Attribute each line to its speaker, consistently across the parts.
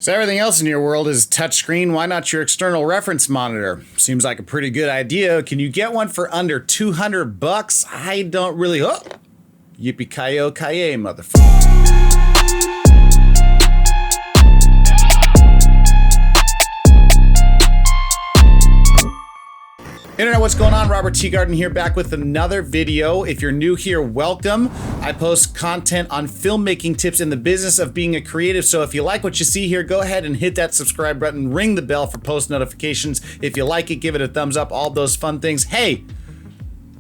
Speaker 1: So everything else in your world is touchscreen. Why not your external reference monitor? Seems like a pretty good idea. Can you get one for under 200 bucks? I don't really. Oh, yippee-ki-yo-ki-yay, motherfucker. Internet, what's going on? Robert Teegarden here, back with another video. If you're new here, welcome. I post content on filmmaking tips in the business of being a creative. So if you like what you see here, go ahead and hit that subscribe button, ring the bell for post notifications. If you like it, give it a thumbs up, all those fun things. Hey,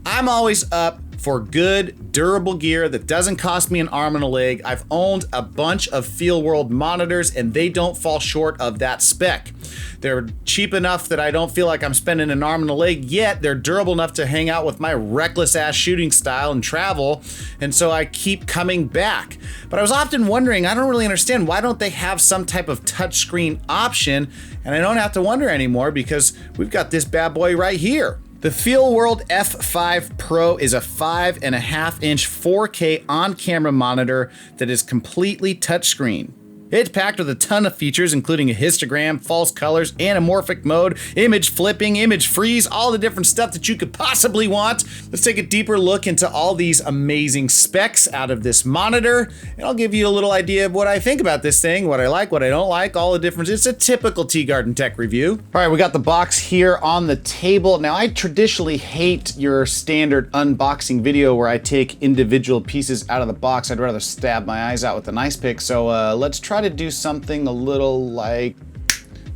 Speaker 1: I'm always up for good, durable gear that doesn't cost me an arm and a leg. I've owned a bunch of Feelworld monitors and they don't fall short of that spec. They're cheap enough that I don't feel like I'm spending an arm and a leg, yet they're durable enough to hang out with my reckless ass shooting style and travel, and so I keep coming back. But I was often wondering, I don't really understand, why don't they have some type of touchscreen option? And I don't have to wonder anymore because we've got this bad boy right here. The Feelworld F5 Pro is a 5.5-inch 4K on-camera monitor that is completely touchscreen. It's packed with a ton of features, including a histogram, false colors, anamorphic mode, image flipping, image freeze, all the different stuff that you could possibly want. Let's take a deeper look into all these amazing specs out of this monitor, and I'll give you a little idea of what I think about this thing, what I like, what I don't like, all the differences. It's a typical Teegarden tech review. All right, we got the box here on the table. Now, I traditionally hate your standard unboxing video where I take individual pieces out of the box. I'd rather stab my eyes out with an ice pick, so let's try to do something a little like,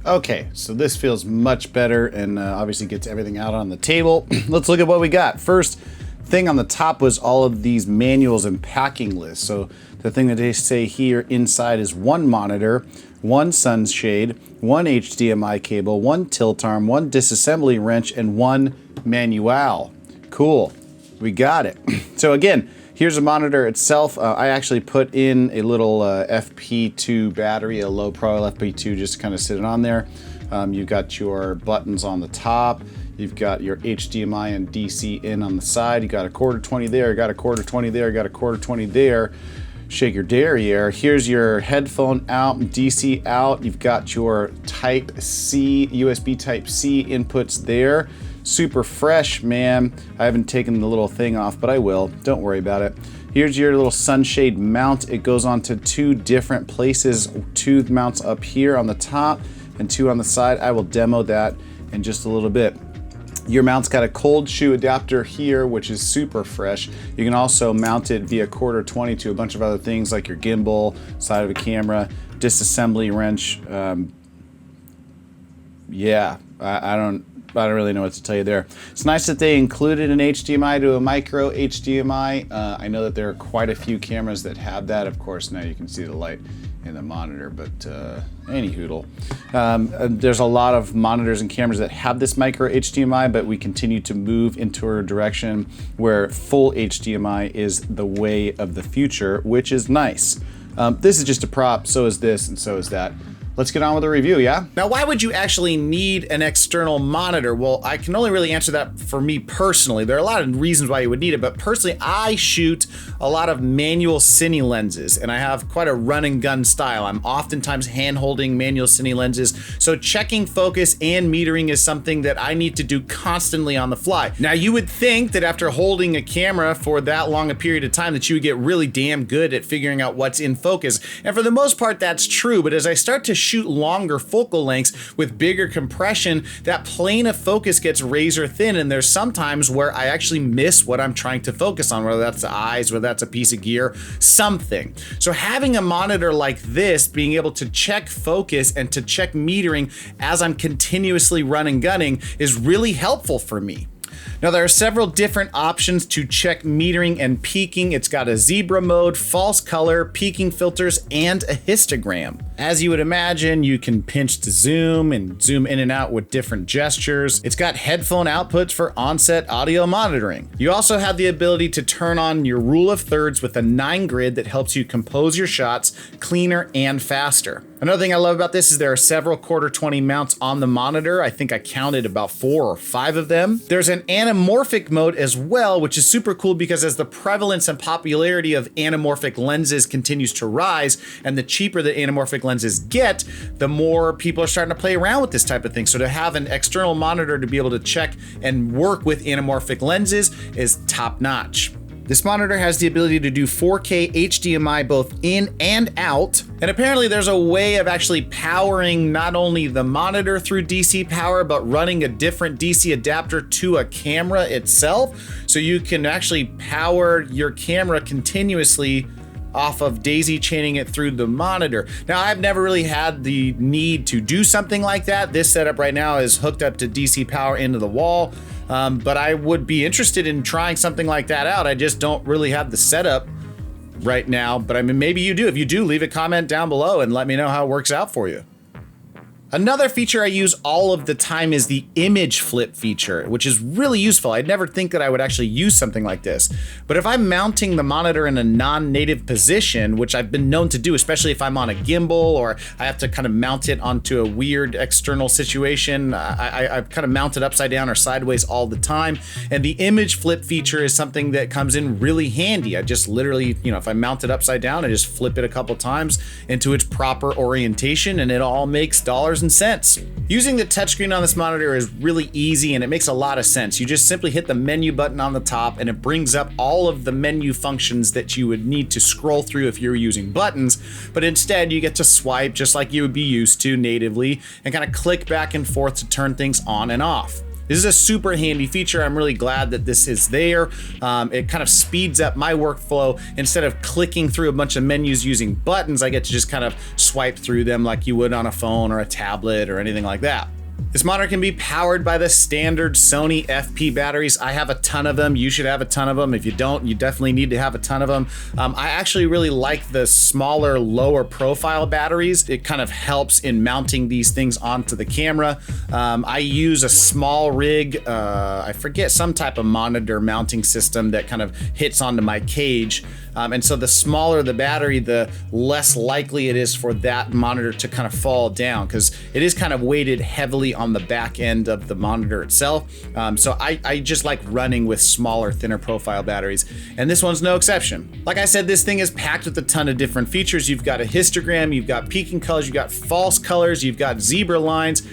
Speaker 1: okay, so this feels much better and obviously gets everything out on the table. Let's look at what we got. First thing on the top was all of these manuals and packing lists. So the thing that they say here inside is one monitor, one sunshade, one HDMI cable, one tilt arm, one disassembly wrench, and one manual. Cool, we got it. So again, here's the monitor itself. I actually put in a little FP2 battery, a low profile FP2, just to kind of sit it on there. You've got your buttons on the top. You've got your HDMI and DC in on the side. You got a quarter 20 there, got a quarter 20 there, got a quarter 20 there. Shake your derriere. Here's your headphone out and DC out. You've got your Type C, USB Type C inputs there. Super fresh, man. I haven't taken the little thing off, but I will. Don't worry about it. Here's your little Sunshade Mount. It goes on to two different places. Two mounts up here on the top and two on the side. I will demo that in just a little bit. Your mount's got a cold shoe adapter here, which is super fresh. You can also mount it via quarter 20 to a bunch of other things like your gimbal, side of a camera, disassembly wrench. Yeah, I don't really know what to tell you there. It's nice that they included an HDMI to a micro HDMI. I know that there are quite a few cameras that have that. Of course, now you can see the light in the monitor, but any hoodle. There's a lot of monitors and cameras that have this micro HDMI, but we continue to move into a direction where full HDMI is the way of the future, which is nice. This is just a prop, so is this, and so is that. Let's get on with the review, yeah? Now, why would you actually need an external monitor? Well, I can only really answer that for me personally. There are a lot of reasons why you would need it, but personally, I shoot a lot of manual cine lenses, and I have quite a run and gun style. I'm oftentimes hand-holding manual cine lenses, so checking focus and metering is something that I need to do constantly on the fly. Now, you would think that after holding a camera for that long a period of time that you would get really damn good at figuring out what's in focus, and for the most part, that's true, but as I start to shoot longer focal lengths with bigger compression, that plane of focus gets razor thin, and there's sometimes where I actually miss what I'm trying to focus on, whether that's the eyes, whether that's a piece of gear, something. So having a monitor like this, being able to check focus and to check metering as I'm continuously running gunning is really helpful for me. Now, there are several different options to check metering and peaking. It's got a zebra mode, false color, peaking filters, and a histogram. As you would imagine, you can pinch to zoom and zoom in and out with different gestures. It's got headphone outputs for onset audio monitoring. You also have the ability to turn on your rule of thirds with a 9 grid that helps you compose your shots cleaner and faster. Another thing I love about this is there are several quarter 20 mounts on the monitor. I think I counted about 4 or 5 of them. There's an an anamorphic mode as well, which is super cool because as the prevalence and popularity of anamorphic lenses continues to rise, and the cheaper the anamorphic lenses get, the more people are starting to play around with this type of thing. So to have an external monitor to be able to check and work with anamorphic lenses is top notch. This monitor has the ability to do 4K HDMI both in and out. And apparently there's a way of actually powering not only the monitor through DC power, but running a different DC adapter to a camera itself. So you can actually power your camera continuously off of daisy chaining it through the monitor. Now, I've never really had the need to do something like that. This setup right now is hooked up to DC power into the wall. But I would be interested in trying something like that out. I just don't really have the setup right now, but I mean, maybe you do. If you do, leave a comment down below and let me know how it works out for you. Another feature I use all of the time is the image flip feature, which is really useful. I'd never think that I would actually use something like this. But if I'm mounting the monitor in a non-native position, which I've been known to do, especially if I'm on a gimbal or I have to kind of mount it onto a weird external situation, I've kind of mounted upside down or sideways all the time. And the image flip feature is something that comes in really handy. I just literally, if I mount it upside down, I just flip it a couple times into its proper orientation and it all makes dollars and cents. Using the touchscreen on this monitor is really easy and it makes a lot of sense. You just simply hit the menu button on the top and it brings up all of the menu functions that you would need to scroll through if you're using buttons, but instead you get to swipe just like you would be used to natively and kind of click back and forth to turn things on and off. This is a super handy feature. I'm really glad that this is there. It kind of speeds up my workflow. Instead of clicking through a bunch of menus using buttons, I get to just kind of swipe through them like you would on a phone or a tablet or anything like that. This monitor can be powered by the standard Sony FP batteries. I have a ton of them. You should have a ton of them. If you don't, you definitely need to have a ton of them. I actually really like the smaller, lower profile batteries. It kind of helps in mounting these things onto the camera. I use a small rig, I forget, some type of monitor mounting system that kind of hits onto my cage. And so the smaller the battery, the less likely it is for that monitor to kind of fall down because it is kind of weighted heavily on the back end of the monitor itself. So I just like running with smaller, thinner profile batteries, and this one's no exception. Like I said, this thing is packed with a ton of different features. You've got a histogram, you've got peaking colors, you've got false colors, you've got zebra lines.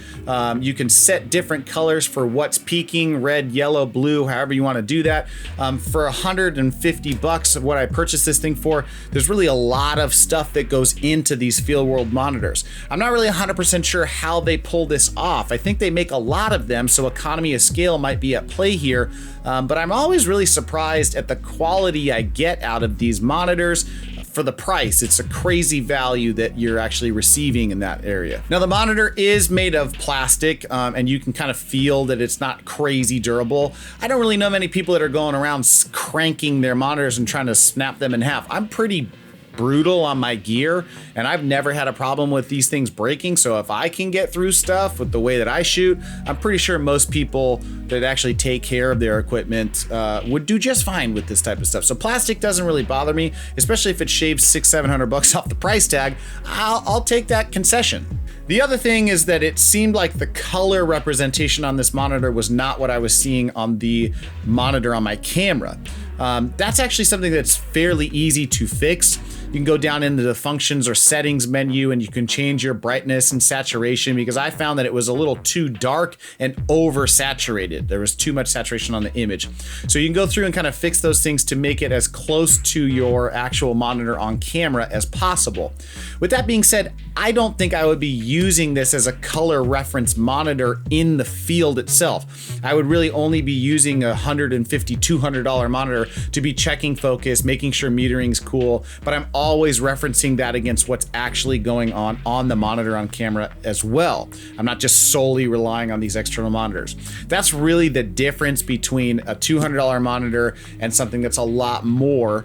Speaker 1: You can set different colors for what's peaking, red, yellow, blue, however you want to do that. For $150 of what I purchased this thing for, there's really a lot of stuff that goes into these Feelworld monitors. I'm not really 100% sure how they pull this off. I think they make a lot of them, so economy of scale might be at play here, but I'm always really surprised at the quality I get out of these monitors for the price. It's a crazy value that you're actually receiving in that area. Now the monitor is made of plastic and you can kind of feel that it's not crazy durable. I don't really know many people that are going around cranking their monitors and trying to snap them in half. I'm pretty brutal on my gear and I've never had a problem with these things breaking, so if I can get through stuff with the way that I shoot, I'm pretty sure most people that actually take care of their equipment would do just fine with this type of stuff. So plastic doesn't really bother me, especially if it shaves $600-700 off the price tag. I'll take that concession. The other thing is that it seemed like the color representation on this monitor was not what I was seeing on the monitor on my camera. That's actually something that's fairly easy to fix. You can go down into the functions or settings menu and you can change your brightness and saturation, because I found that it was a little too dark and oversaturated. There was too much saturation on the image. So you can go through and kind of fix those things to make it as close to your actual monitor on camera as possible. With that being said, I don't think I would be using this as a color reference monitor in the field itself. I would really only be using a $150-200 monitor to be checking focus, making sure metering's cool, but I'm always referencing that against what's actually going on the monitor on camera as well. I'm not just solely relying on these external monitors. That's really the difference between a $200 monitor and something that's a lot more.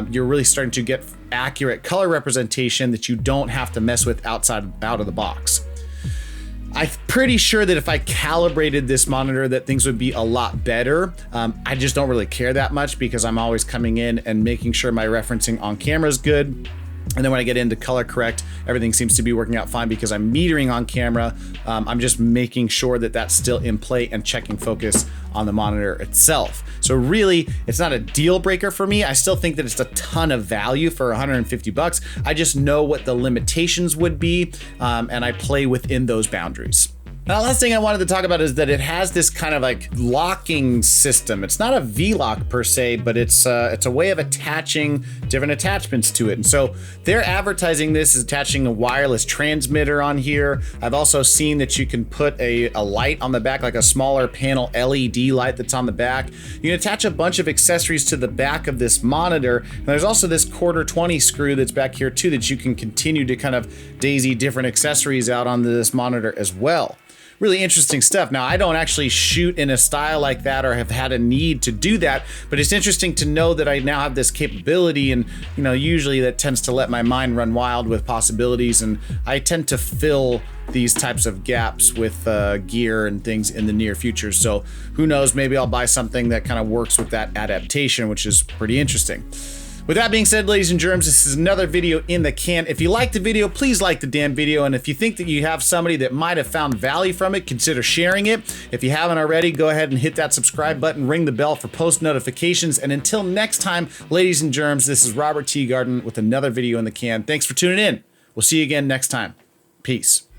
Speaker 1: You're really starting to get accurate color representation that you don't have to mess with out of the box. I'm pretty sure that if I calibrated this monitor that things would be a lot better. I just don't really care that much because I'm always coming in and making sure my referencing on camera is good. And then when I get into color correct, everything seems to be working out fine because I'm metering on camera. I'm just making sure that that's still in play and checking focus on the monitor itself. So really, it's not a deal breaker for me. I still think that it's a ton of value for 150 bucks. I just know what the limitations would be, and I play within those boundaries. Now, last thing I wanted to talk about is that it has this kind of like locking system. It's not a V-lock per se, but it's a way of attaching different attachments to it. And so they're advertising this as attaching a wireless transmitter on here. I've also seen that you can put a light on the back, like a smaller panel LED light that's on the back. You can attach a bunch of accessories to the back of this monitor. And there's also this 1/4 screw that's back here too that you can continue to kind of daisy different accessories out on this monitor as well. Really interesting stuff. Now, I don't actually shoot in a style like that or have had a need to do that, but it's interesting to know that I now have this capability, and you know, usually that tends to let my mind run wild with possibilities, and I tend to fill these types of gaps with gear and things in the near future. So who knows, maybe I'll buy something that kind of works with that adaptation, which is pretty interesting. With that being said, ladies and germs, this is another video in the can. If you liked the video, please like the damn video. And if you think that you have somebody that might have found value from it, consider sharing it. If you haven't already, go ahead and hit that subscribe button, ring the bell for post notifications. And until next time, ladies and germs, this is Robert Teegarden with another video in the can. Thanks for tuning in. We'll see you again next time. Peace.